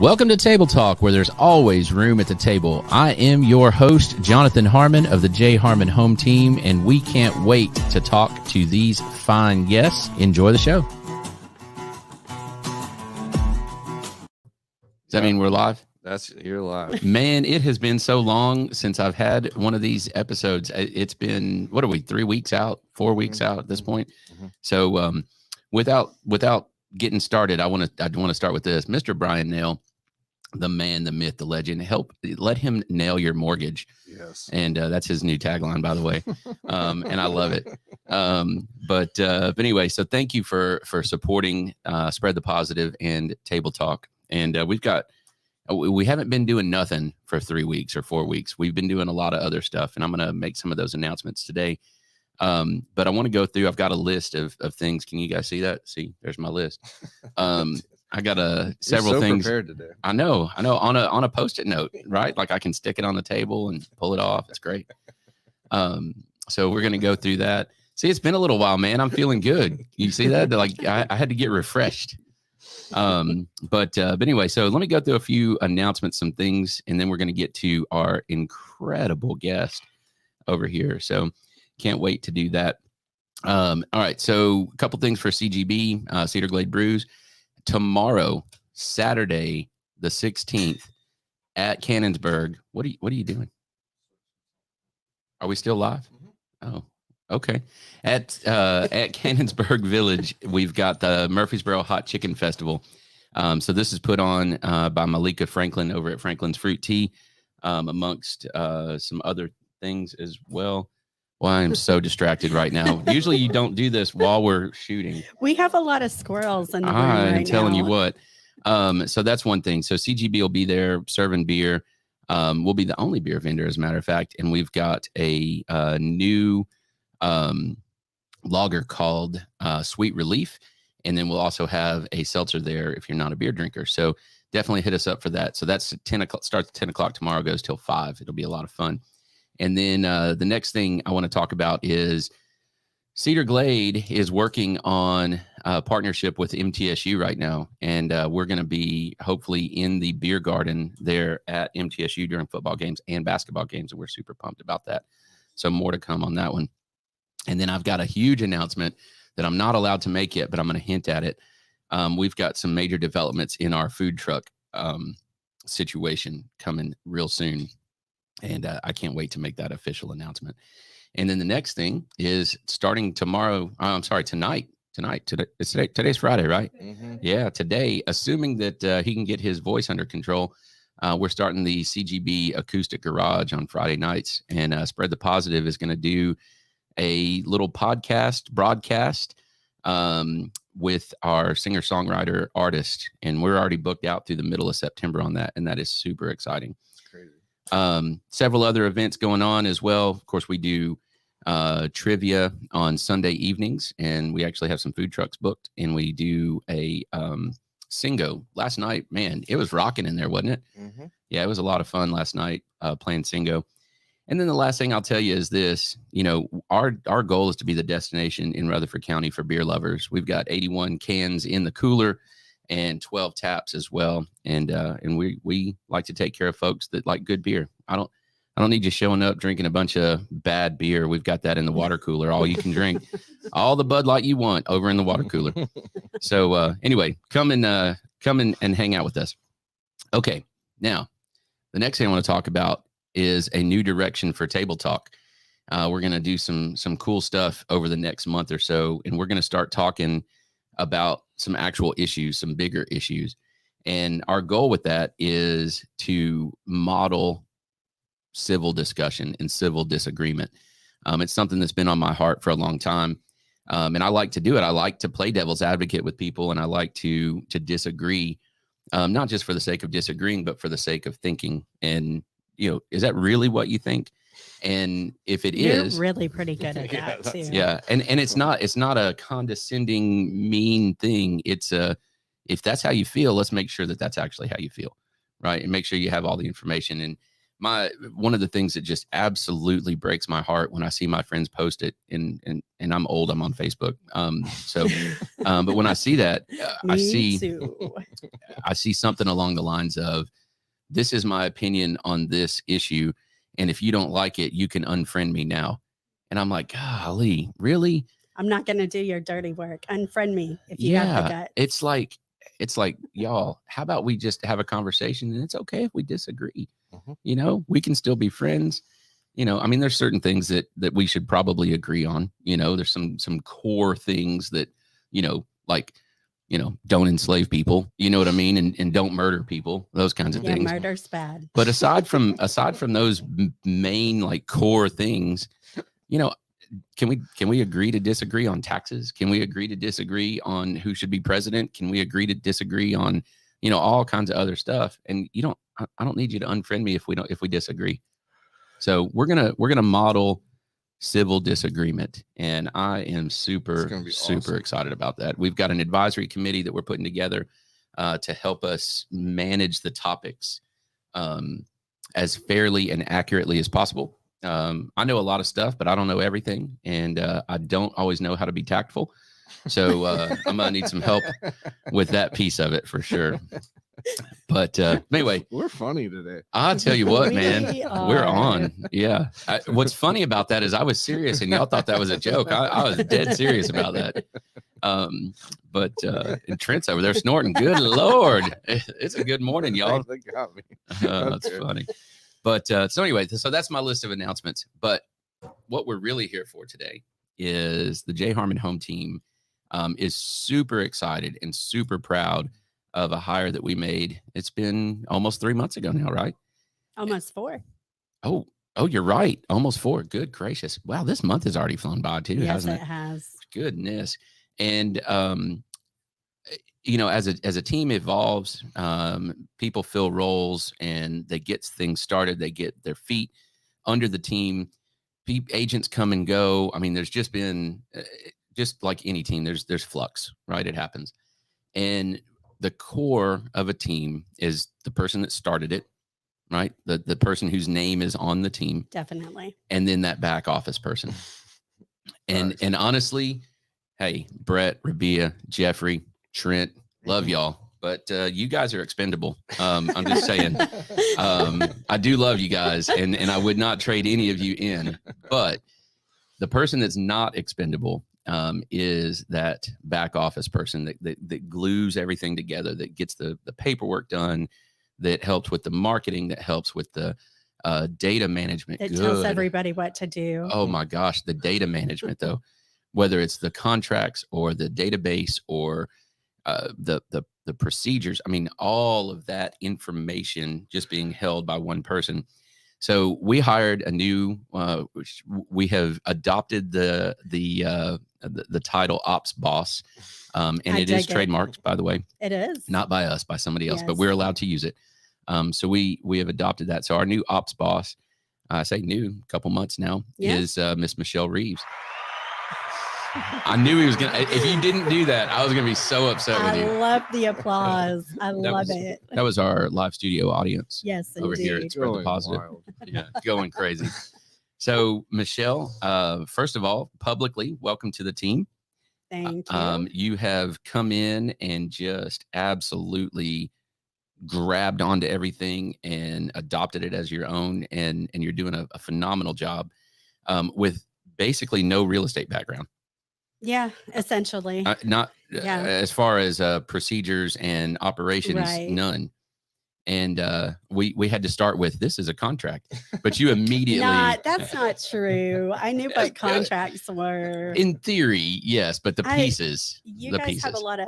Welcome to Table Talk, where there's always room at the table. I am your host, Jonathan Harmon of the J. Harmon Home Team, and we can't wait to talk to these fine guests. Enjoy the show. Does that mean we're live? You're live. Man, it has been so long since I've had one of these episodes. It's been, what are we, 3 weeks out, 4 weeks out at this point? Mm-hmm. So without getting started, I want to start with this. Mr. Bryan Nale, the man, the myth, the legend. Let him nail your mortgage. Yes. And that's his new tagline, by the way. And I love it. But anyway, so thank you for supporting Spread the Positive and Table Talk. And we haven't been doing nothing for 3 weeks or 4 weeks. We've been doing a lot of other stuff, and I'm going to make some of those announcements today. But I want to go through, I've got a list of things. Can you guys see that? See, there's my list. I got several things prepared today. I know on a Post-it note, right? Like I can stick it on the table and pull it off. It's great. So we're going to go through that. See, it's been a little while, man. I'm feeling good. You see that? Like I had to get refreshed. But anyway, so let me go through a few announcements, some things, and then we're going to get to our incredible guest over here. So can't wait to do that. All right. So a couple things for CGB, Cedar Glade Brews. Tomorrow, Saturday, the 16th at Cannonsburg. What are you doing? Are we still live? Oh, okay. At Cannonsburg Village, we've got the Murfreesboro Hot Chicken Festival. So this is put on by Malika Franklin over at Franklin's Fruit Tea, amongst some other things as well. Well, I am so distracted right now. Usually you don't do this while we're shooting. We have a lot of squirrels in the room I'm right telling now. you what. So that's one thing. So CGB will be there serving beer. We'll be the only beer vendor, as a matter of fact. And we've got a new lager called Sweet Relief. And then we'll also have a seltzer there if you're not a beer drinker. So definitely hit us up for that. So that's 10 o'clock, starts at 10 o'clock tomorrow, goes till 5. It'll be a lot of fun. And then the next thing I want to talk about is Cedar Glade is working on a partnership with MTSU right now. And we're going to be hopefully in the beer garden there at MTSU during football games and basketball games. And we're super pumped about that. So more to come on that one. And then I've got a huge announcement that I'm not allowed to make yet, but I'm going to hint at it. We've got some major developments in our food truck situation coming real soon. And I can't wait to make that official announcement. And then the next thing is starting tomorrow. Tonight. Today's Friday, right? Mm-hmm. Yeah, today, assuming that he can get his voice under control, we're starting the CGB Acoustic Garage on Friday nights. And Spread the Positive is going to do a little broadcast with our singer-songwriter artist. And we're already booked out through the middle of September on that. And that is super exciting. Several other events going on as well. Of course, we do trivia on Sunday evenings, and we actually have some food trucks booked, and we do a Singo. Last night, man, it was rocking in there, wasn't it? Mm-hmm. Yeah, it was a lot of fun last night playing Singo. And then the last thing I'll tell you is this, our goal is to be the destination in Rutherford County for beer lovers. We've got 81 cans in the cooler and 12 taps as well. And we like to take care of folks that like good beer. I don't need you showing up drinking a bunch of bad beer. We've got that in the water cooler. All you can drink, all the Bud Light you want over in the water cooler. So anyway, come and hang out with us. Okay. Now, the next thing I want to talk about is a new direction for Table Talk. We're going to do some cool stuff over the next month or so. And we're going to start talking about some actual issues, some bigger issues. And our goal with that is to model civil discussion and civil disagreement. It's something that's been on my heart for a long time. And I like to do it. I like to play devil's advocate with people, and I like to disagree, not just for the sake of disagreeing, but for the sake of thinking. And, is that really what you think? And if it is, you're really pretty good at that too. Yeah. And it's not a condescending, mean thing. It's if that's how you feel, let's make sure that that's actually how you feel. Right. And make sure you have all the information. And one of the things that just absolutely breaks my heart when I see my friends post it, and I'm old, I'm on Facebook. But when I see that, I see something along the lines of, this is my opinion on this issue, and if you don't like it, you can unfriend me now. And I'm like, golly, really? I'm not going to do your dirty work. Unfriend me if you got the guts. It's like, y'all, how about we just have a conversation, and it's okay if we disagree. We can still be friends. I mean, there's certain things that we should probably agree on. There's some core things that, like, don't enslave people, you know what I mean? And don't murder people, those kinds of things. Murder's bad. But aside from those main, like, core things, can we agree to disagree on taxes? Can we agree to disagree on who should be president? Can we agree to disagree on, all kinds of other stuff? And I don't need you to unfriend me if we disagree. So we're gonna model civil disagreement, and I am super excited about that. We've got an advisory committee that we're putting together to help us manage the topics as fairly and accurately as possible. I know a lot of stuff, but I don't know everything, and I don't always know how to be tactful. So I'm gonna need some help with that piece of it for sure. But anyway, we're funny today. I'll tell you what, man, we're on. Yeah. What's funny about that is I was serious, and y'all thought that was a joke. I was dead serious about that. But and Trent's over there snorting. Good Lord, it's a good morning, y'all. That's funny. But so anyway, so that's my list of announcements. But what we're really here for today is the J. Harmon home team is super excited and super proud of a hire that we made. It's been almost 3 months ago now, right? Almost 4. Oh, you're right. Almost 4. Good gracious. Wow, this month has already flown by too, hasn't it? Yes, it has. Goodness. And as a team evolves, people fill roles and they get things started. They get their feet under the team. Agents come and go. I mean, there's just been, just like any team, there's flux, right? It happens. And the core of a team is the person that started it, right? The person whose name is on the team. Definitely. And then that back office person. And honestly, hey, Brett, Rabia, Jeffrey, Trent, love y'all, but you guys are expendable. I'm just saying, I do love you guys, and I would not trade any of you in. But the person that's not expendable is that back office person that glues everything together, that gets the paperwork done, that helps with the marketing, that helps with the data management. It tells everybody what to do. Oh my gosh, the data management though, whether it's the contracts or the database or the procedures. I mean, all of that information just being held by one person. So we hired a new. We have adopted the title Ops Boss, and it is trademarked, by the way. It is not by us, by somebody else, but we're allowed to use it. So we have adopted that. So our new Ops Boss, I say new, a couple months now, is Miss Michelle Reeves. I knew he was gonna. If you didn't do that, I was gonna be so upset with you. I love the applause. I love it. That was our live studio audience. Yes, over indeed. here. It's really positive. Yeah, going crazy. So, Michelle, first of all, publicly, welcome to the team. Thank you. You have come in and just absolutely grabbed onto everything and adopted it as your own, and you're doing a phenomenal job with basically no real estate background. Yeah, essentially. Not as far as procedures and operations, right. None. And we had to start with, this is a contract, but you immediately. That's not true. I knew what contracts were. In theory, yes, but the pieces. You guys have a lot of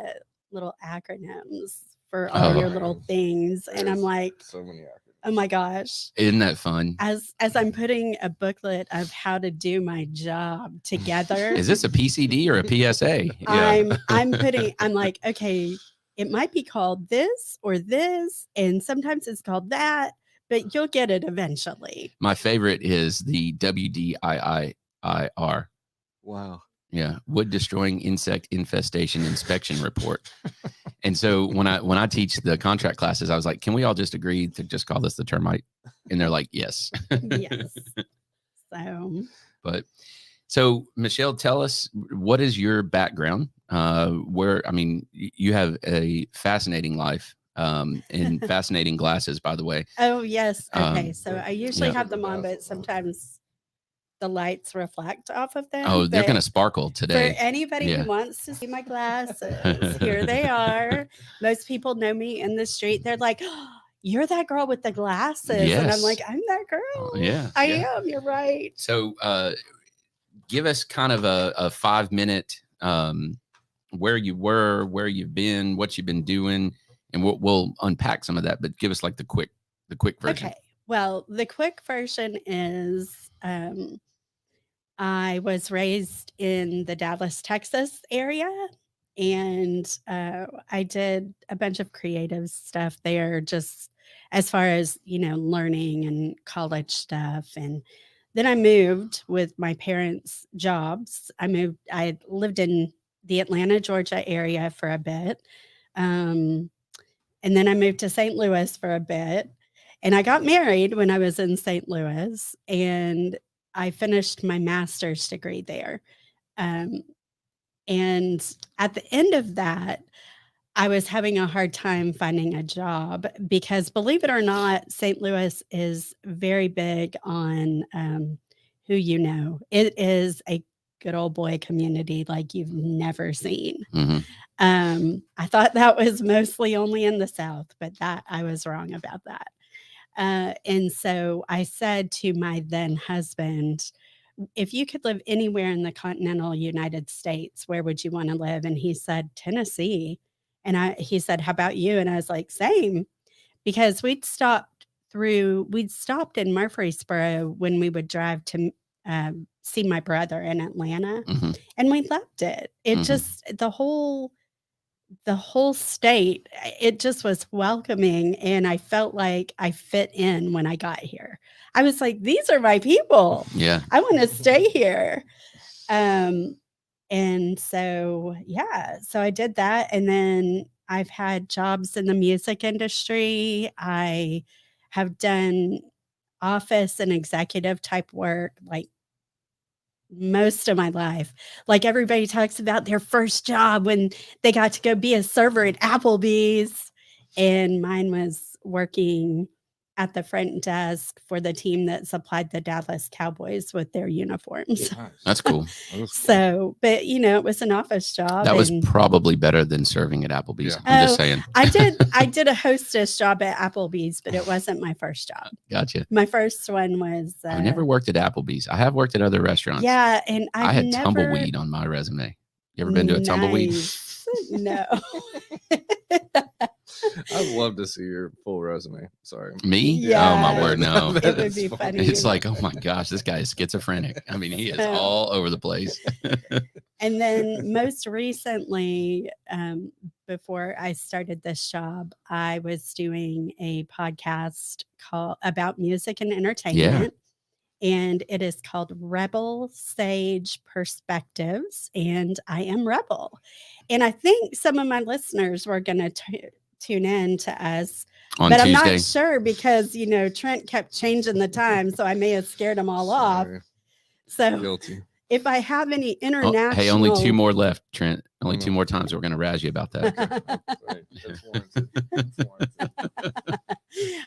little acronyms for all your little things, and I'm like, so many acronyms. Oh my gosh. Isn't that fun? As I'm putting a booklet of how to do my job together. Is this a PCD or a PSA? Yeah. I'm like, okay, it might be called this or this, and sometimes it's called that, but you'll get it eventually. My favorite is the WDIIR. Wow. Yeah. Wood Destroying Insect Infestation Inspection Report. And so when I teach the contract classes, I was like, can we all just agree to just call this the termite? And they're like, yes. Yes. So, But so Michelle, tell us, what is your background? You have a fascinating life, and fascinating glasses, by the way. oh yes. Okay. Um, So I usually yeah. have them on, but sometimes the lights reflect off of them. Oh, they're But going to sparkle for today. anybody Yeah. who wants to see my glasses, here they are. Most people know me in the street. They're like, oh, you're that girl with the glasses. And I'm like, Yes. I'm that girl. Yeah. I yeah. am. You're right. So give us kind of a 5-minute where you were, where you've been, what you've been doing, and we'll unpack some of that. But give us like the quick version. Okay. Well, the quick version is I was raised in the Dallas, Texas area, and I did a bunch of creative stuff there, just as far as, learning and college stuff. And then I moved with my parents' jobs. I lived in the Atlanta, Georgia area for a bit. Um, and then I moved to St. Louis for a bit. And I got married when I was in St. Louis, and I finished my master's degree there. Um, and at the end of that, I was having a hard time finding a job because, believe it or not, St. Louis is very big on who you know. It is a good old boy community like you've never seen. Mm-hmm. I thought that was mostly only in the South, but that I was wrong about that. And so I said to my then husband, if you could live anywhere in the continental United States, where would you want to live? And he said, Tennessee. And he said, how about you? And I was like, same, because we'd stopped in Murfreesboro when we would drive to see my brother in Atlanta, Mm-hmm. and we loved it. It just, the whole state, it just was welcoming, and I felt like I fit in when I got here. I was like, these are my people. Yeah. I want to stay here. And so, yeah, so I did that. And then I've had jobs in the music industry. I have done office and executive type work, like most of my life. Like everybody talks about their first job when they got to go be a server at Applebee's, and mine was working at the front desk for the team that supplied the Dallas Cowboys with their uniforms. Nice. That's cool. So, but it was an office job. That was probably better than serving at Applebee's. Yeah. I'm just saying. I did a hostess job at Applebee's, but it wasn't my first job. Gotcha. My first one was I've never worked at Applebee's. I have worked at other restaurants. Yeah, and I had tumbleweed on my resume. You ever been to a tumbleweed? No. I'd love to see your full resume. Sorry. Me? Yeah. Oh my word, no. It would be funny. It's like, oh my gosh, this guy is schizophrenic. I mean, he is all over the place. And then most recently, before I started this job, I was doing a podcast about music and entertainment. And it is called Rebel Sage Perspectives. And I am Rebel. And I think some of my listeners were going to tune in to us. On but Tuesday. I'm not sure because, Trent kept changing the time. So I may have scared them all off. So Guilty. if I have any international. Hey, only 2 more left, Trent. Only 2 more times we're going to razz you about that.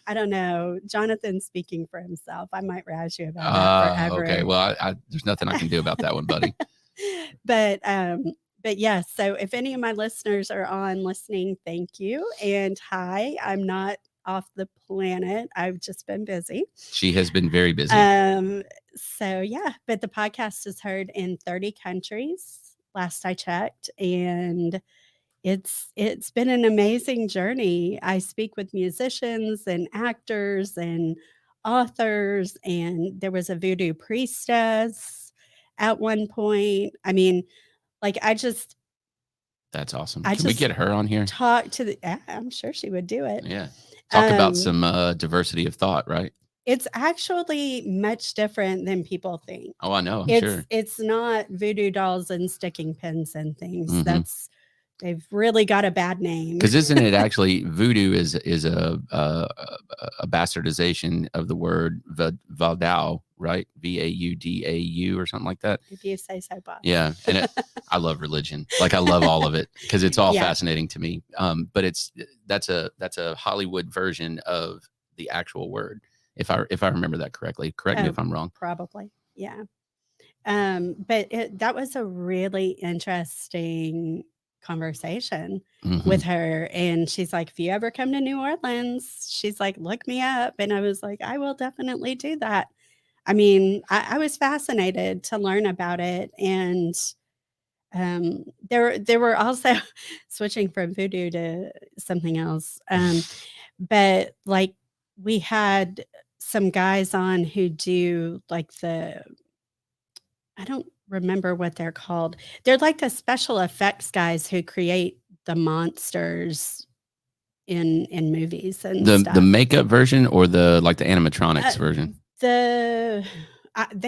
I don't know. Jonathan's speaking for himself. I might razz you about that forever. Okay. Well, there's nothing I can do about that one, buddy. But yes. So if any of my listeners are on listening, thank you. And hi, I'm not off the planet. I've just been busy. She has been very busy. So yeah, but the podcast is heard in 30 countries last I checked, and it's been an amazing journey. I speak with musicians and actors and authors, and there was a voodoo priestess at one point. I mean, like That's awesome. I Can we get her on here? Talk to I'm sure she would do it. Yeah. Talk about some diversity of thought, right? It's actually much different than people think. Oh, I know. I'm sure. It's not voodoo dolls and sticking pins and things. Mhm. That's they've really got a bad name. Because isn't it actually voodoo is a bastardization of the word Vaudau, right? Vaudau or something like that. If you say so, boss. Yeah, and I love religion. Like I love all of it because it's all Yeah. fascinating to me. But that's a Hollywood version of the actual word. If I remember that correctly, correct me if I'm wrong. Probably, yeah. But that was a really interesting conversation with her, and she's like, if you ever come to New Orleans, she's like, look me up. And I was like, I will definitely do that. I mean, I was fascinated to learn about it. And there were also switching from voodoo to something else. But like we had some guys on who do like I don't remember what they're called. They're like the special effects guys who create the monsters in movies and The stuff. makeup version or the animatronics version? They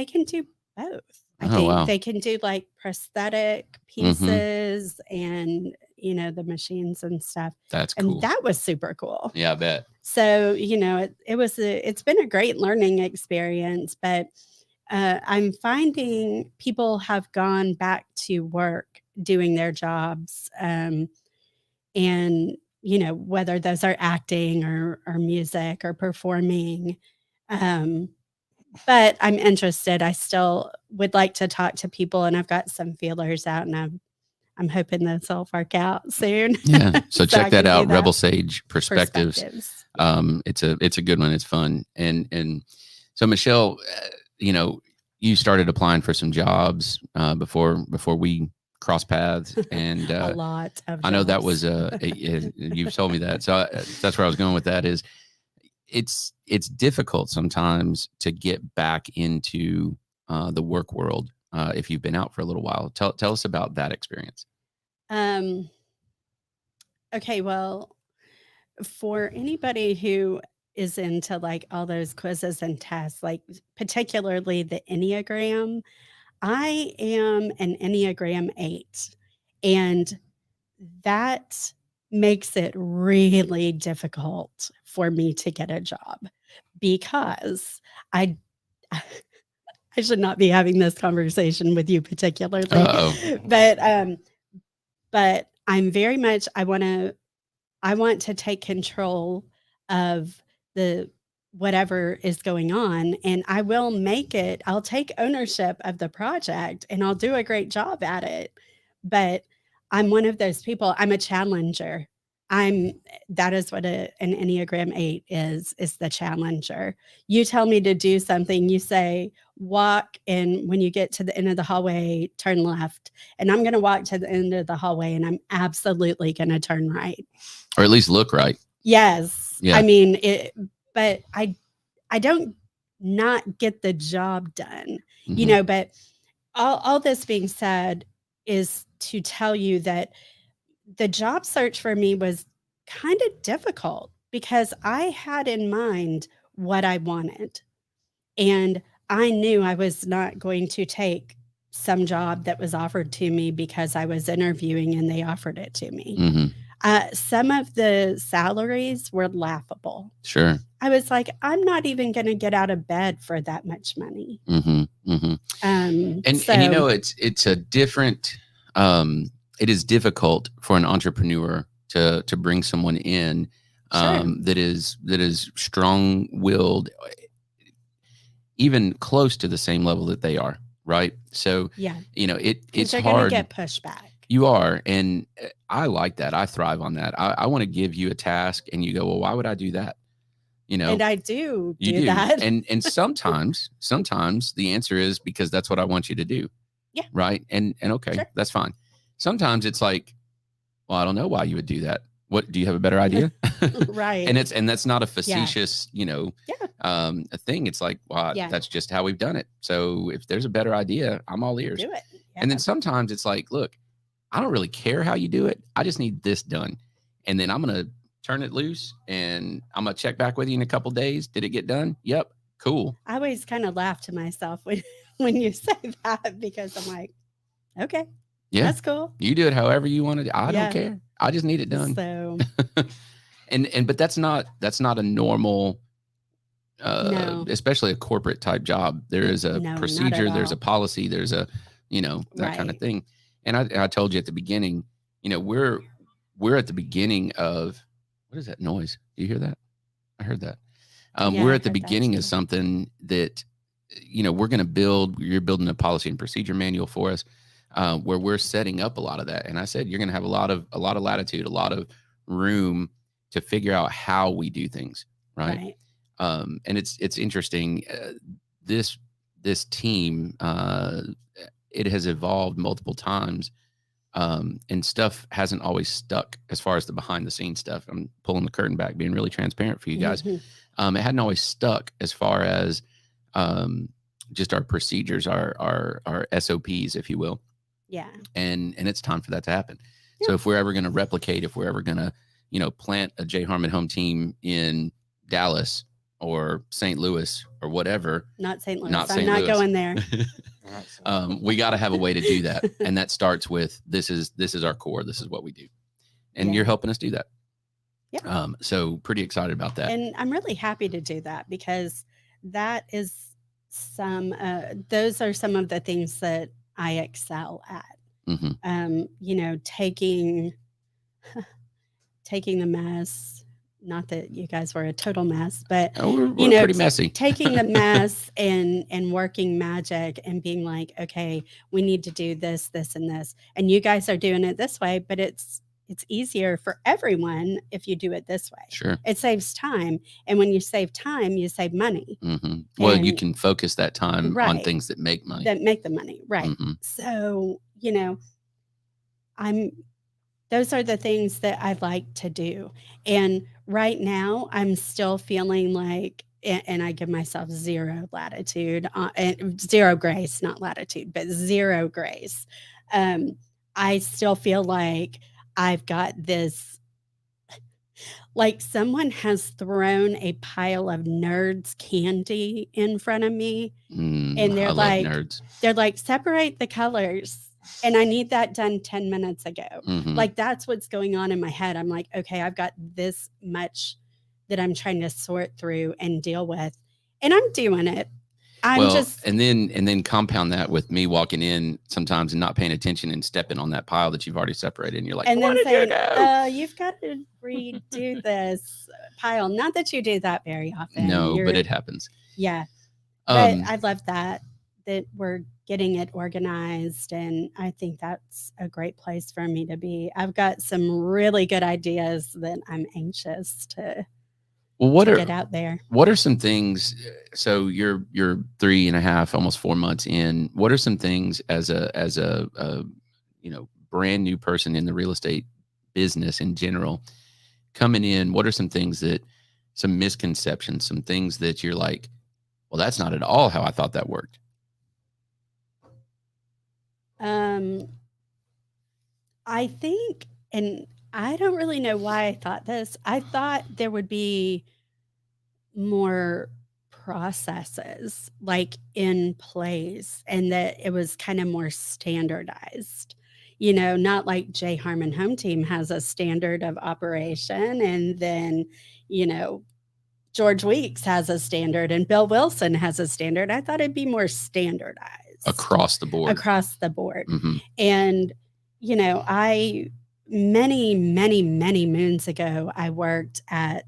can do both. I think wow. they can do like prosthetic pieces and the machines and stuff. That's cool. And that was super cool. Yeah, I bet. So, it's been a great learning experience, but I'm finding people have gone back to work doing their jobs. And, whether those are acting or music or performing. But I'm interested. I still would like to talk to people, and I've got some feelers out, and I'm hoping this will work out soon. Yeah. So check that out. that. Rebel Sage Perspectives. It's a good one. It's fun. And so Michelle, you started applying for some jobs before we crossed paths, and a lot of I know that jobs. was you've told me that. So that's where I was going with that is it's difficult sometimes to get back into the work world if you've been out for a little while. Tell us about that experience. Okay, well, for anybody who is into like all those quizzes and tests, like particularly the Enneagram, I am an Enneagram 8, and that makes it really difficult for me to get a job because I should not be having this conversation with you particularly. Uh-oh. But I'm very much I want to take control of the whatever is going on, and I will make it. I'll take ownership of the project and I'll do a great job at it. But I'm one of those people. I'm a challenger. That is what an Enneagram 8 is the challenger. You tell me to do something, you say walk, and when you get to the end of the hallway, turn left. And I'm going to walk to the end of the hallway, and I'm absolutely going to turn right. Or at least look right. Yes. Yeah. I mean, but I don't not get the job done, but all this being said is to tell you that the job search for me was kind of difficult because I had in mind what I wanted, and I knew I was not going to take some job that was offered to me because I was interviewing and they offered it to me. Some of the salaries were laughable. Sure. I was like, I'm not even going to get out of bed for that much money. And it's a different. It is difficult for an entrepreneur to bring someone in that is strong-willed, even close to the same level that they are. Right. So yeah, it's you're hard. Going to get pushback. You are. And I like that. I thrive on that. I want to give you a task and you go, well, why would I do that? And I do that. And sometimes the answer is because that's what I want you to do. Yeah. Right. And okay, sure. That's fine. Sometimes it's like, well, I don't know why you would do that. What, do you have a better idea? Right. And that's not a facetious, a thing. It's like, well, that's just how we've done it. So if there's a better idea, I'm all ears. Do it. Yeah. And then sometimes it's like, look, I don't really care how you do it. I just need this done. And then I'm going to turn it loose and I'm going to check back with you in a couple of days. Did it get done? Yep. Cool. I always kind of laugh to myself when you say that because I'm like, okay. Yeah. That's cool. You do it however you want to. I Yeah. don't care. I just need it done. So But that's not a normal, No. especially a corporate type job. There is a No, not at procedure, there's a all. policy, there's a, that kind of Right. thing. And I told you at the beginning, we're at the beginning of, what is that noise? Do you hear that? I heard that. Yeah, We're I at the heard that beginning of too. something that, we're going to you're building a policy and procedure manual for us, where we're setting up a lot of that. And I said, you're going to have a lot of latitude, a lot of room to figure out how we do things. Right. And it's interesting. This team, it has evolved multiple times. And stuff hasn't always stuck as far as the behind the scenes stuff. I'm pulling the curtain back, being really transparent for you guys. Mhm. It hadn't always stuck as far as just our procedures, our SOPs, if you will. Yeah. And it's time for that to happen. Yeah. So if we're ever going to replicate, if we're ever going to, plant a J. Harmon home team in Dallas or St. Louis or whatever. Not St. Louis. Not I'm St. not Louis. going there. We got to have a way to do that. And that starts with, this is our core. This is what we do. And you're helping us do that. Yeah. So pretty excited about that. And I'm really happy to do that, because that is those are some of the things that I excel at. Mm-hmm. Taking the mess, not that you guys were a total mess, but we're pretty messy. Taking the mess and working magic and being like, okay, we need to do this, this, and this. And you guys are doing it this way, but it's easier for everyone if you do it this way. Sure. It saves time. And when you save time, you save money. Mm-hmm. Well, you can focus that time on things that make money. That make the money. Right. Mm-hmm. So, those are the things that I like to do. And right now I'm still feeling like, and I give myself zero latitude, and zero grace, not latitude, but zero grace. I still feel like I've got this, like someone has thrown a pile of nerds candy in front of me. And they're like, nerds. They're like, separate the colors. And I need that done 10 minutes ago. Mm-hmm. Like, that's what's going on in my head. I'm like, okay, I've got this much that I'm trying to sort through and deal with. And I'm doing it. And then compound that with me walking in sometimes and not paying attention and stepping on that pile that you've already separated. And you're like, and then saying, you you've got to redo this pile. Not that you do that very often. No, but it happens. Yeah. But I love that we're getting it organized. And I think that's a great place for me to be. I've got some really good ideas that I'm anxious to get out there. What are some things? So you're 3.5, almost 4 months in. What are some things as a brand new person in the real estate business in general coming in? What are some things some misconceptions, some things that you're like, well, that's not at all how I thought that worked? I think, and I don't really know why I thought this. I thought there would be more processes like in place, and that it was kind of more standardized. Not like J. Harmon Home Team has a standard of operation, and then, George Weeks has a standard and Bill Wilson has a standard. I thought it'd be more standardized. Across the board. Mm-hmm. And, many, many, many moons ago, I worked at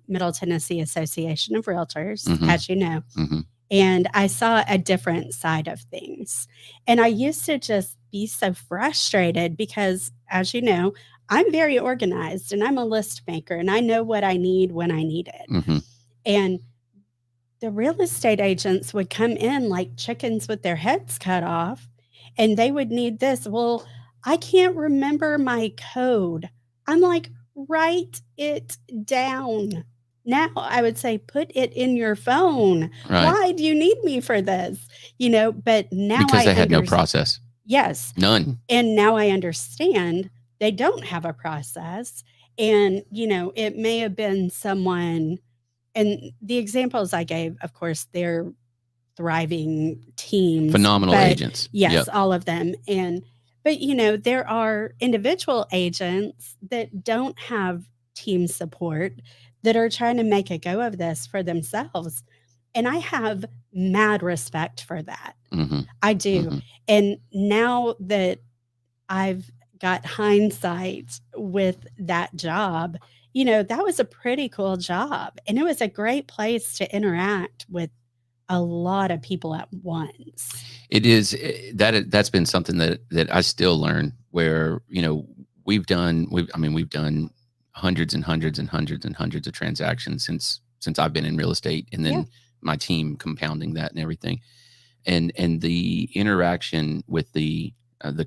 Middle Tennessee Association of Realtors, mm-hmm. as you know, mm-hmm. and I saw a different side of things. And I used to just be so frustrated because, as you know, I'm very organized and I'm a list maker and I know what I need when I need it. Mm-hmm. And the real estate agents would come in like chickens with their heads cut off, and they would need this. Well, I can't remember my code. I'm like, write it down. Now I would say, put it in your phone. Right. Why do you need me for this? But now because they had no process. Yes. None. And now I understand they don't have a process. And, it may have been someone, and the examples I gave, of course, they're thriving teams. Phenomenal agents. Yes, yep. All of them. But, there are individual agents that don't have team support that are trying to make a go of this for themselves. And I have mad respect for that. Mm-hmm. I do. Mm-hmm. And now that I've got hindsight with that job, that was a pretty cool job. And it was a great place to interact with a lot of people at once. It is that's been something that I still learn where, we've done hundreds and hundreds and hundreds and hundreds of transactions since I've been in real estate, and then my team compounding that and everything. And the interaction with the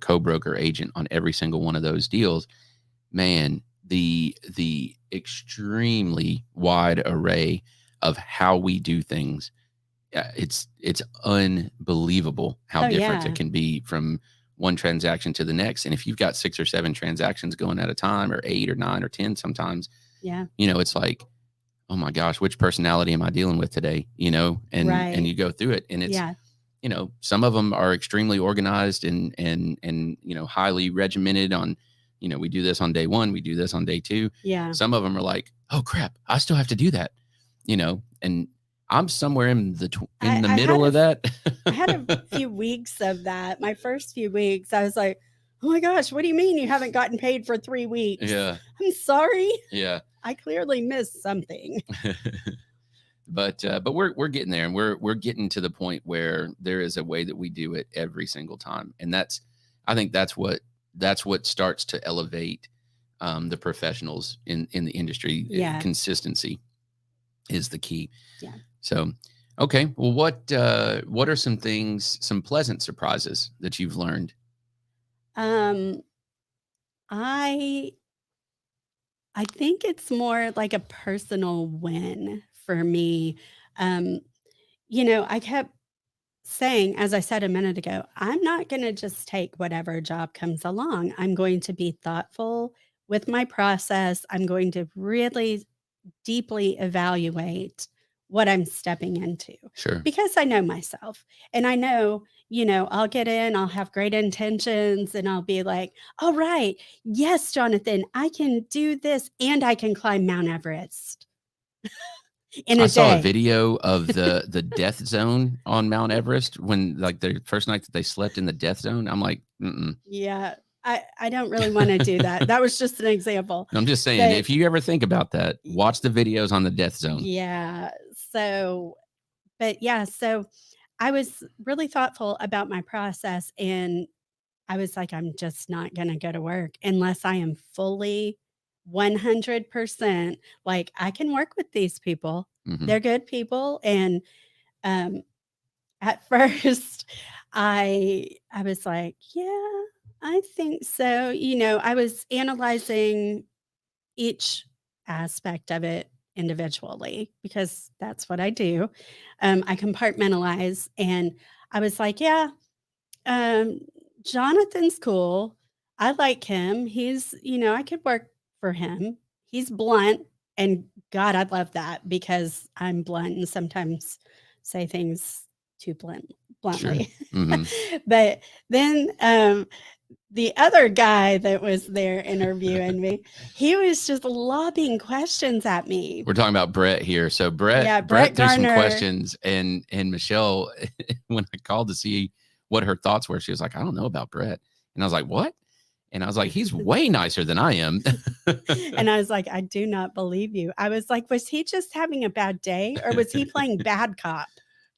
co-broker agent on every single one of those deals, man, the extremely wide array of how we do things, it's unbelievable how different it can be from one transaction to the next. And if you've got 6 or 7 transactions going at a time, or 8 or 9 or 10 sometimes, it's like, oh my gosh, which personality am I dealing with today? And you go through it, and it's some of them are extremely organized and highly regimented on, we do this on day 1, we do this on day 2. Some of them are like, oh crap, I still have to do that, and I'm somewhere in the middle of that. I had a few weeks of that. My first few weeks, I was like, oh my gosh, what do you mean you haven't gotten paid for 3 weeks? Yeah. I'm sorry. Yeah. I clearly missed something. But we're getting there, and we're getting to the point where there is a way that we do it every single time. And I think that's what starts to elevate the professionals in the industry. Consistency is the key. Yeah. So, okay. Well, what are some pleasant surprises that you've learned? I think it's more like a personal win for me. I kept saying, as I said a minute ago, I'm not going to just take whatever job comes along. I'm going to be thoughtful with my process. I'm going to really deeply evaluate what I'm stepping into. Sure. Because I know myself, and I know, I'll get in, I'll have great intentions, and I'll be like, all right, yes, Jonathan, I can do this, and I can climb Mount Everest in a day. I saw a video of the death zone on Mount Everest when, like, the first night that they slept in the death zone. I'm like, mm-mm. Yeah. I don't really want to do that. That was just an example. I'm just saying, if you ever think about that, watch the videos on the death zone. Yeah. So I was really thoughtful about my process, and I was like, I'm just not going to go to work unless I am fully 100%. Like, I can work with these people. Mm-hmm. They're good people. And at first I was like, yeah, I think so. I was analyzing each aspect of it individually, because that's what I do. I compartmentalize, and I was like, yeah, Jonathan's cool. I like him. He's, I could work for him. He's blunt, and God, I love that, because I'm blunt and sometimes say things too bluntly. Sure. Mm-hmm. But then the other guy that was there interviewing me, he was just lobbing questions at me. We're talking about Brett here. So Brett threw some questions, and Michelle, when I called to see what her thoughts were, she was like, I don't know about Brett. And I was like, what? And I was like, he's way nicer than I am. And I was like, I do not believe you. I was like, was he just having a bad day, or was he playing bad cop?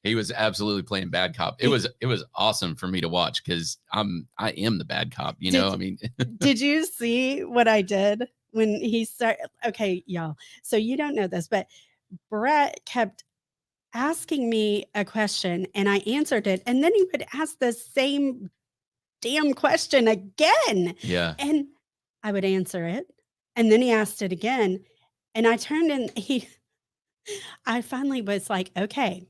He was absolutely playing bad cop. It was awesome for me to watch, because I am the bad cop, Did you see what I did when he started? Okay, y'all. So you don't know this, but Brett kept asking me a question, and I answered it, and then he would ask the same damn question again. Yeah. And I would answer it, and then he asked it again, and I turned, and I finally was like, okay,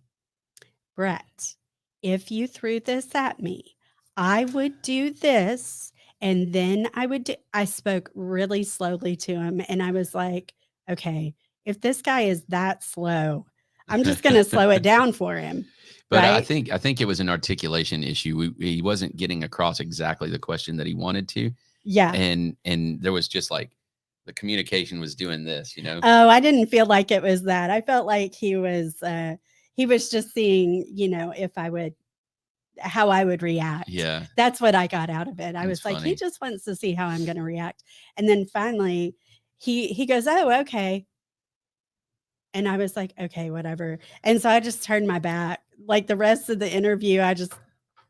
Brett, if you threw this at me, I would do this, and then I spoke really slowly to him, and I was like, okay, if this guy is that slow, I'm just going to slow it down for him. But right? I think it was an articulation issue. He wasn't getting across exactly the question that he wanted to. Yeah. And there was just like the communication was doing this, you know? Oh, I didn't feel like it was that. I felt like he was just seeing, how I would react. Yeah. That's what I got out of it. I was That's like, he funny. just wants to see how I'm going to react. And then finally he goes, oh, okay. And I was like, okay, whatever. And so I just turned my back. Like the rest of the interview, I just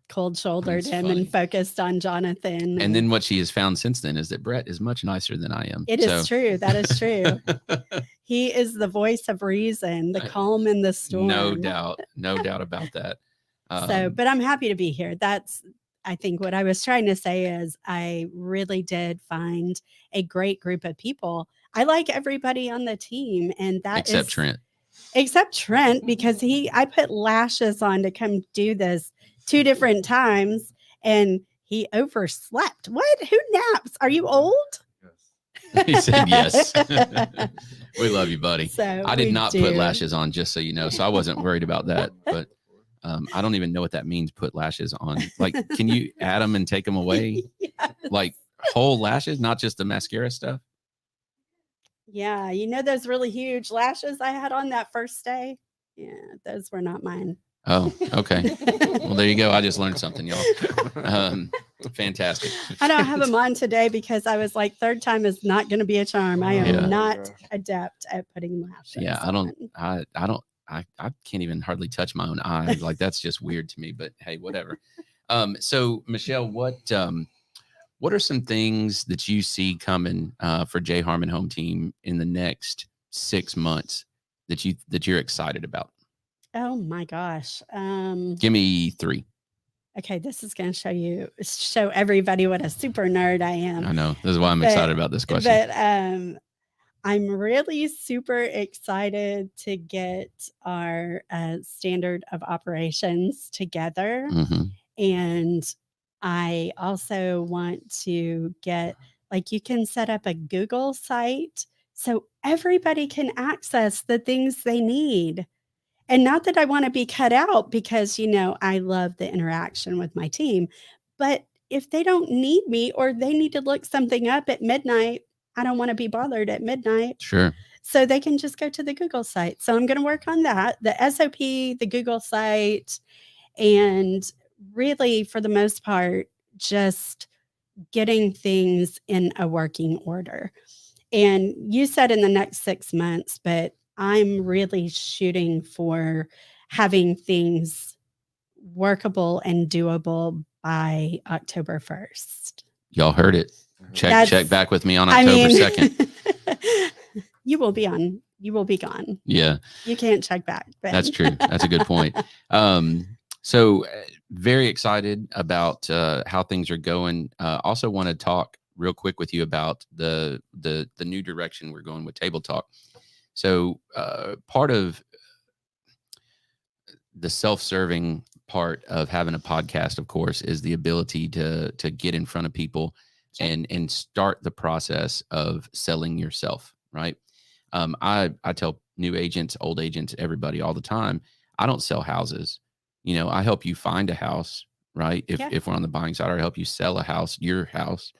cold shouldered That's him funny. and focused on Jonathan. And then what she has found since then is that Brett is much nicer than I am. It is true. That is true. He is the voice of reason, the calm in the storm. No doubt. No doubt about that. But I'm happy to be here. That's, I think what I was trying to say is I really did find a great group of people. I like everybody on the team, and that except Trent. Except Trent, because I put lashes on to come do this 2 different times, and he overslept. What? Who naps? Are you old? He said yes. We love you, buddy. So I did not put lashes on, just so you know, so I wasn't worried about that. But I don't even know what that means, put lashes on. Like, can you add them and take them away? Yes. Like whole lashes, not just the mascara stuff? Yeah, those really huge lashes I had on that first day? Yeah, those were not mine. Oh, okay. Well, there you go. I just learned something, y'all. Fantastic. I don't have them on today because I was like, 3rd time is not going to be a charm. I am not adept at putting lashes. Yeah, I can't even hardly touch my own eyes. Like, that's just weird to me, but hey, whatever. So Michelle, what are some things that you see coming for J Harmon Home Team in the next 6 months that you're excited about? Oh my gosh. Give me 3. Okay, this is going to show everybody what a super nerd I am. I know. This is why I'm excited about this question. But I'm really super excited to get our standard of operations together. Mm-hmm. And I also want to get, like, you can set up a Google site so everybody can access the things they need. And not that I want to be cut out, because, I love the interaction with my team. But if they don't need me, or they need to look something up at midnight, I don't want to be bothered at midnight. Sure. So they can just go to the Google site. So I'm going to work on that, the SOP, the Google site, and really, for the most part, just getting things in a working order. And you said in the next 6 months, but I'm really shooting for having things workable and doable by October 1st. Y'all heard it. Check back with me on October 2nd. You will be gone. Yeah. You can't check back. Ben. That's true. That's a good point. So very excited about how things are going. Also want to talk real quick with you about the new direction we're going with Table Talk. So part of the self-serving part of having a podcast, of course, is the ability to get in front of people and start the process of selling yourself, right? I tell new agents, old agents, everybody all the time, I don't sell houses. I help you find a house, right? If we're on the buying side, or I help you sell a house, your house.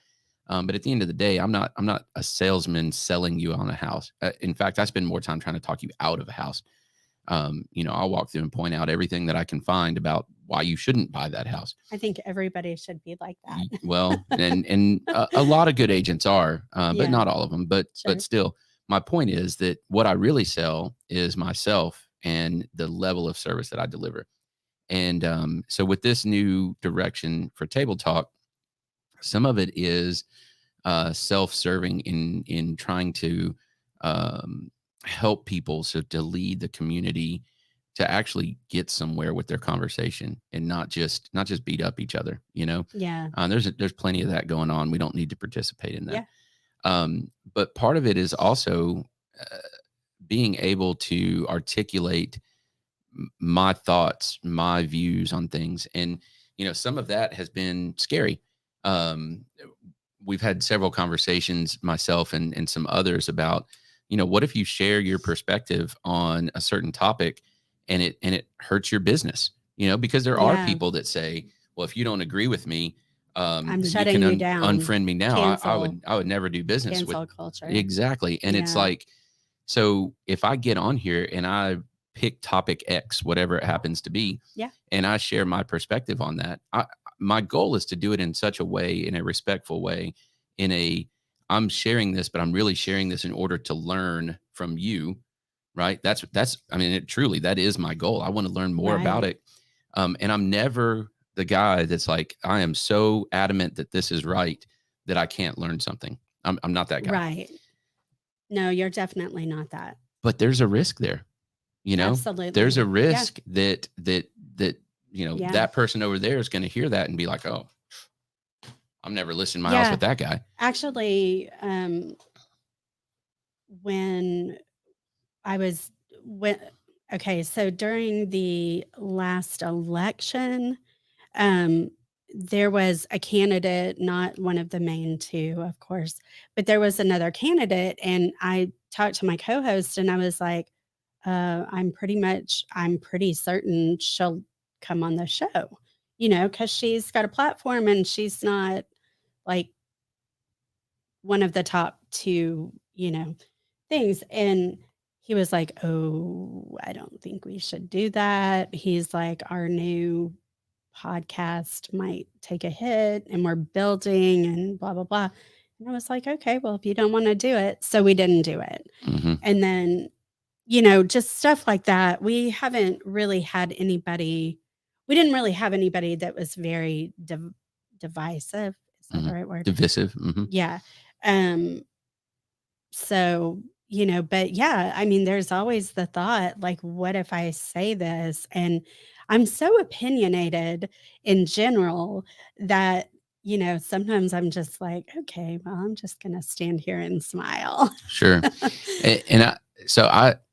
But at the end of the day, I'm not a salesman selling you on a house. In fact, I spend more time trying to talk you out of a house. I'll walk through and point out everything that I can find about why you shouldn't buy that house. I think everybody should be like that. Well, and a lot of good agents are, but not all of them. But still, my point is that what I really sell is myself and the level of service that I deliver. And so with this new direction for Table Talk, some of it is self-serving in trying to help people, so to lead the community to actually get somewhere with their conversation and not just beat up each other. Yeah. There's plenty of that going on. We don't need to participate in that. But part of it is also being able to articulate my thoughts, my views on things. And, some of that has been scary. We've had several conversations, myself and some others, about what if you share your perspective on a certain topic and it hurts your business, because there are Yeah. people that say, well, if you don't agree with me, I'm then you shutting can you down. unfriend me now. I Cancel. would never do business with. Cancel culture. Exactly. And it's Yeah. like, so if I get on here and I pick topic X, whatever it happens to be, Yeah. and I share my perspective on that, my goal is to do it in such a way, in a respectful way, I'm sharing this, but I'm really sharing this in order to learn from you, right? Truly, that is my goal. I want to learn more about Right. it. And I'm never the guy that's like, I am so adamant that this is right that I can't learn something. I'm not that guy. Right. No, you're definitely not that. But there's a risk there, Absolutely. there's a Yeah. risk that Yeah. that person over there is going to hear that and be like, oh, I'm never listening to my house Yeah. with that guy. Actually, okay, so during the last election, there was a candidate, not one of the main two, of course, but there was another candidate, and I talked to my co-host, and I was like, I'm pretty certain she'll come on the show, because she's got a platform and she's not like one of the top two, things. And he was like, oh, I don't think we should do that. He's like, our new podcast might take a hit and we're building and blah, blah, blah. And I was like, okay, well, if you don't want to do it. So we didn't do it. Mm-hmm. And then, just stuff like that. We didn't really have anybody that was very divisive. Is that the right word? Divisive. Mm-hmm. Yeah. So, but yeah, I mean, there's always the thought, like, what if I say this? And I'm so opinionated in general that, sometimes I'm just like, okay, well, I'm just going to stand here and smile. Sure.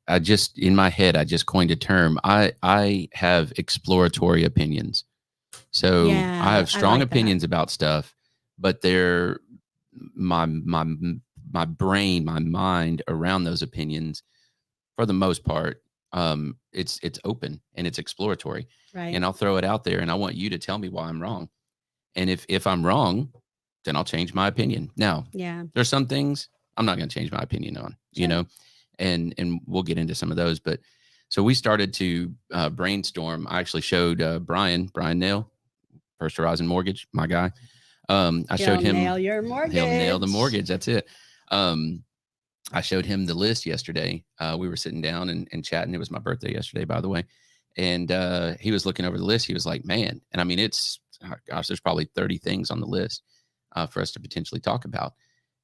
I just, in my head, I just coined a term. I have exploratory opinions. So Yeah, I have I strong like that. opinions about stuff, but they're my brain, my mind around those opinions, for the most part, it's open and it's exploratory. Right. And I'll throw it out there, and I want you to tell me why I'm wrong. And if I'm wrong, then I'll change my opinion. Now, Yeah. there's some things I'm not going to change my opinion on, Sure. and we'll get into some of those. But so we started to brainstorm. I actually showed Bryan Nale, First Horizon Mortgage, my guy. I showed him. He'll nail your mortgage. He'll nail the mortgage. That's it. I showed him the list yesterday. We were sitting down and chatting. It was my birthday yesterday, by the way. And he was looking over the list. He was like, man. And I mean, there's probably 30 things on the list for us to potentially talk about.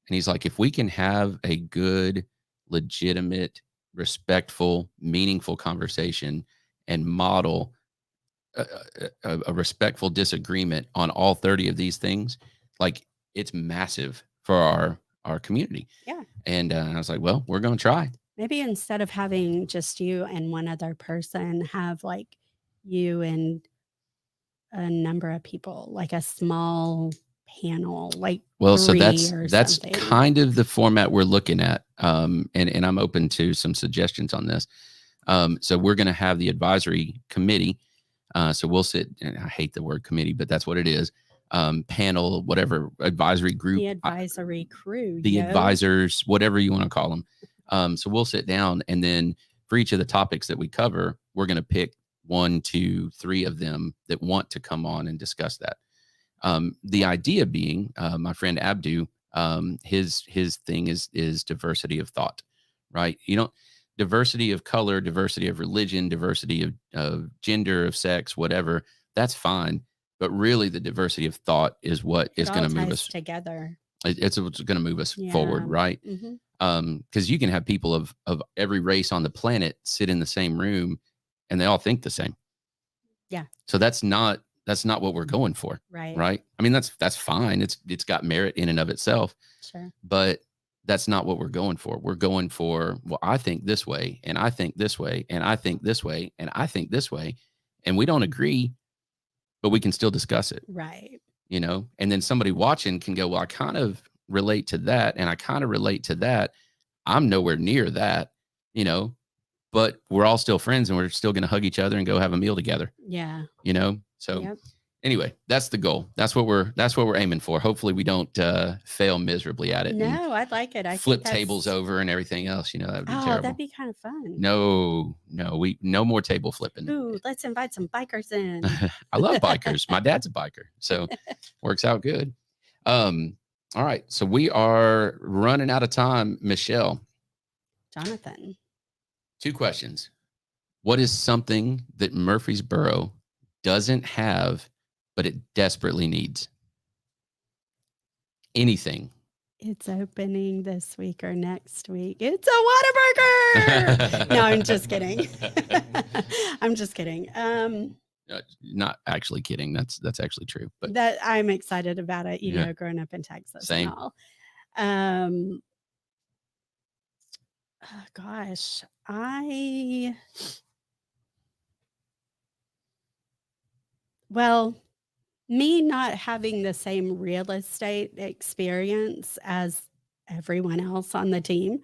And he's like, if we can have a good, legitimate, respectful, meaningful conversation and model a respectful disagreement on all 30 of these things, like, it's massive for our community. Yeah. And I was like, well, we're going to try. Maybe instead of having just you and one other person, have like you and a number of people, like a small panel, like well, so 3 that's something. kind of the format we're looking at. And I'm open to some suggestions on this. So we're going to have the advisory committee. So we'll sit, and I hate the word committee, but that's what it is. Panel, whatever, advisory group. The advisory crew. The advisors, whatever you want to call them. So we'll sit down, and then for each of the topics that we cover, we're going to pick 1, 2, 3 of them that want to come on and discuss that. The idea being, my friend Abdu, his thing is diversity of thought, right? Diversity of color, diversity of religion, diversity of gender, of sex, whatever, that's fine. But really, the diversity of thought is what is going to move us together. It's what's going to move us forward, right? Mm-hmm. Because you can have people of every race on the planet sit in the same room, and they all think the same. Yeah. So that's not what we're going for, right? Right. I mean, that's fine. It's got merit in and of itself. Sure. But that's not what we're going for. We're going for, well, I think this way, and I think this way, and I think this way, and I think this way, and we don't agree, but we can still discuss it. Right. And then somebody watching can go, well, I kind of relate to that, and I kind of relate to that, I'm nowhere near that, you know, but we're all still friends and we're still going to hug each other and go have a meal together, Yeah. you know? So Yep. anyway, that's the goal. That's what we're aiming for. Hopefully we don't fail miserably at it. And No, I like it. I flip think tables over and everything else. You know, that would be Oh, terrible. that'd be kind of fun. No, no more table flipping. Ooh, let's invite some bikers in. I love bikers. My dad's a biker, so works out good. All right, so we are running out of time. Michelle, Jonathan. 2 questions. What is something that Murfreesboro doesn't have, but it desperately needs? Anything. It's opening this week or next week. It's a Whataburger. No, I'm just kidding. I'm just kidding. Not actually kidding. That's actually true. But that I'm excited about it, you Yeah. know, growing up in Texas Same. and all. Oh gosh, well, me not having the same real estate experience as everyone else on the team,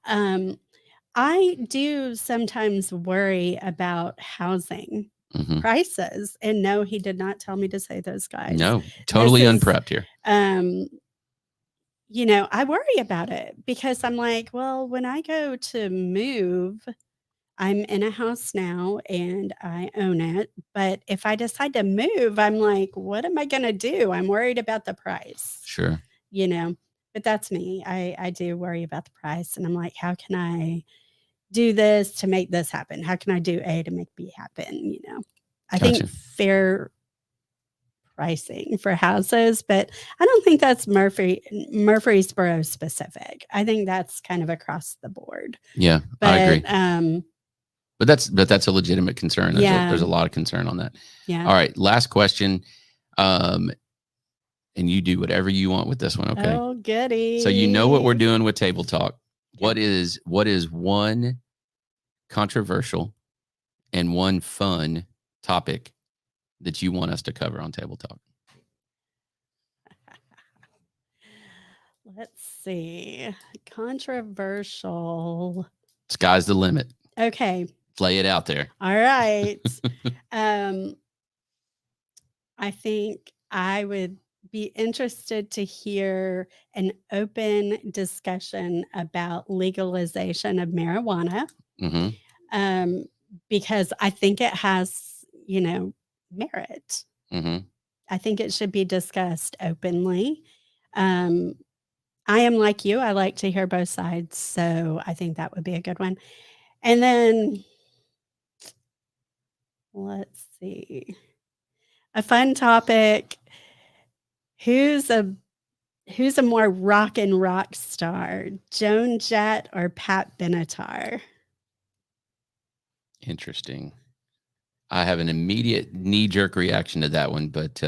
I do sometimes worry about housing Mhm. prices. And no, he did not tell me to say those, guys. No, totally This is, unprepped here. You know, I worry about it because I'm like, well, when I go to move, I'm in a house now and I own it. But if I decide to move, I'm like, what am I going to do? I'm worried about the price, Sure. you know, but that's me. I do worry about the price. And I'm like, how can I do this to make this happen? How can I do A to make B happen? You know, I Gotcha. think fair pricing for houses, but I don't think that's Murfreesboro specific. I think that's kind of across the board. Yeah, But I agree. But that's a legitimate concern. There's a lot of concern on that. Yeah. All right, last question. And you do whatever you want with this one, okay? Oh, goody. So you know what we're doing with Table Talk. Okay. What is one controversial and one fun topic that you want us to cover on Table Talk? Let's see. Controversial. Sky's the limit. Okay. Lay it out there. All right. I think I would be interested to hear an open discussion about legalization of marijuana, Mm-hmm. because I think it has, you know, merit. Mm-hmm. I think it should be discussed openly. I am like you. I like to hear both sides. So I think that would be a good one. And then let's see. A fun topic. Who's a more rock star, Joan Jett or Pat Benatar? Interesting. I have an immediate knee-jerk reaction to that one, but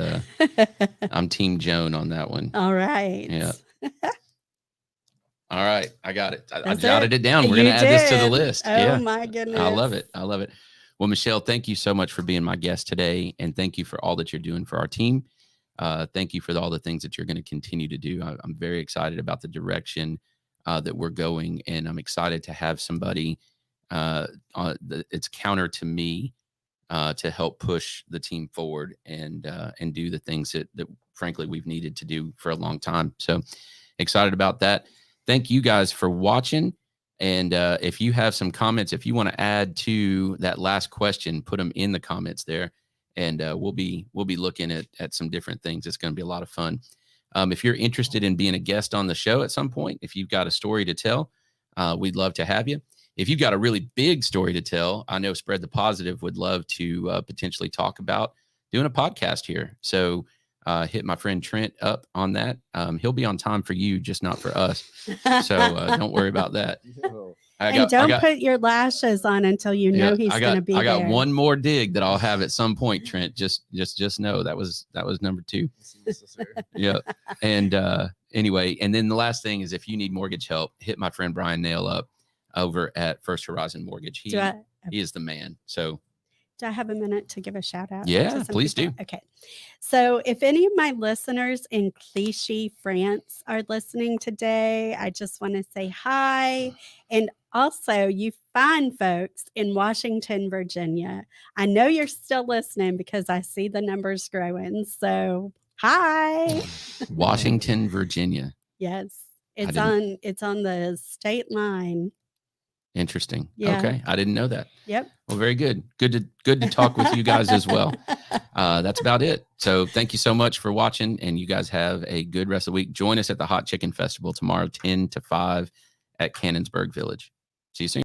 I'm Team Joan on that one. All right. Yeah. All right. I got it. I That's jotted it. it down. We're You going to add this to the did. list. Oh, Yeah. my goodness. I love it. I love it. Well, Michelle, thank you so much for being my guest today. And thank you for all that you're doing for our team. Thank you for all the things that you're going to continue to do. I'm very excited about the direction that we're going. And I'm excited to have somebody it's counter to me to help push the team forward and do the things that frankly we've needed to do for a long time. So excited about that. Thank you guys for watching. And if you have some comments, if you want to add to that last question, put them in the comments there, and we'll be looking at some different things. It's going to be a lot of fun. If you're interested in being a guest on the show at some point, if you've got a story to tell, we'd love to have you. If you've got a really big story to tell, I know Spread the Positive would love to potentially talk about doing a podcast here. So hit my friend Trent up on that. He'll be on time for you, just not for us. So don't worry about that. Don't put your lashes on until you know he's going to be there. I got one more dig that I'll have at some point, Trent. Just know that was number 2. Yeah. And anyway, and then the last thing is if you need mortgage help, hit my friend Bryan Nale up over at First Horizon Mortgage. He is the man. So Do I have a minute to give a shout out? Yeah, to some please people? do. Okay. So if any of my listeners in Clichy, France are listening today, I just want to say hi. And also, you fine folks in Washington, Virginia, I know you're still listening because I see the numbers growing. So hi. Washington, Virginia. Yes. didn't- It's on the state line. Interesting. Yeah. Okay. I didn't know that. Yep. Well, very good. Good to talk with you guys as well. That's about it. So thank you so much for watching, and you guys have a good rest of the week. Join us at the Hot Chicken Festival tomorrow, 10 to 5 at Cannonsburg Village. See you soon.